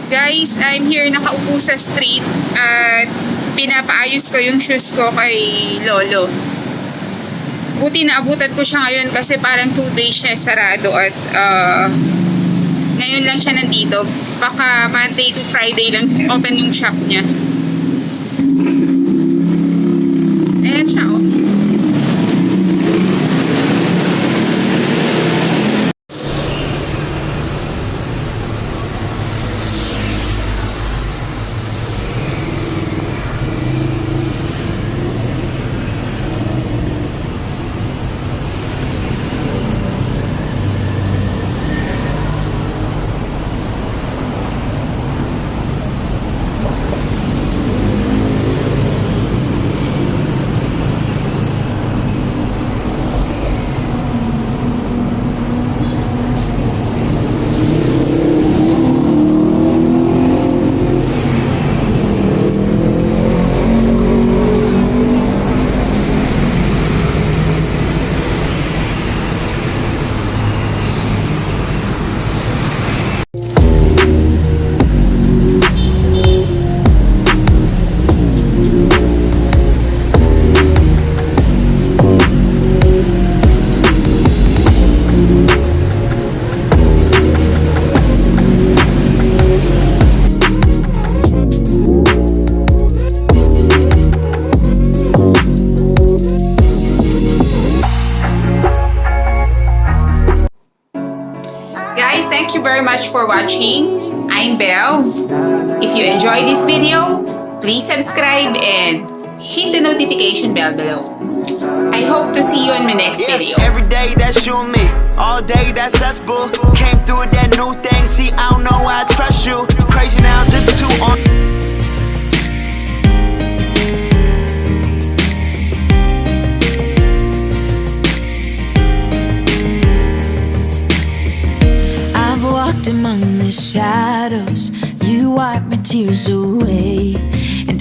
Guys, I'm here nakaupo sa street at pinapaayos ko yung shoes ko kay Lolo. Buti naabutan ko siya ngayon kasi parang 2 days siya sarado at ngayon lang siya nandito. Baka Monday to Friday lang open yung shop niya. Ayan siya, oh. Guys, thank you very much for watching. I'm Bev. If you enjoyed this video, please subscribe and hit the notification bell below. I hope to see you in my next video. Every day that's you and me, all day that's us, boo. Came through with that new thing, see I don't know why I trust you. Crazy now, just two on. Walked among the shadows, you wiped my tears away.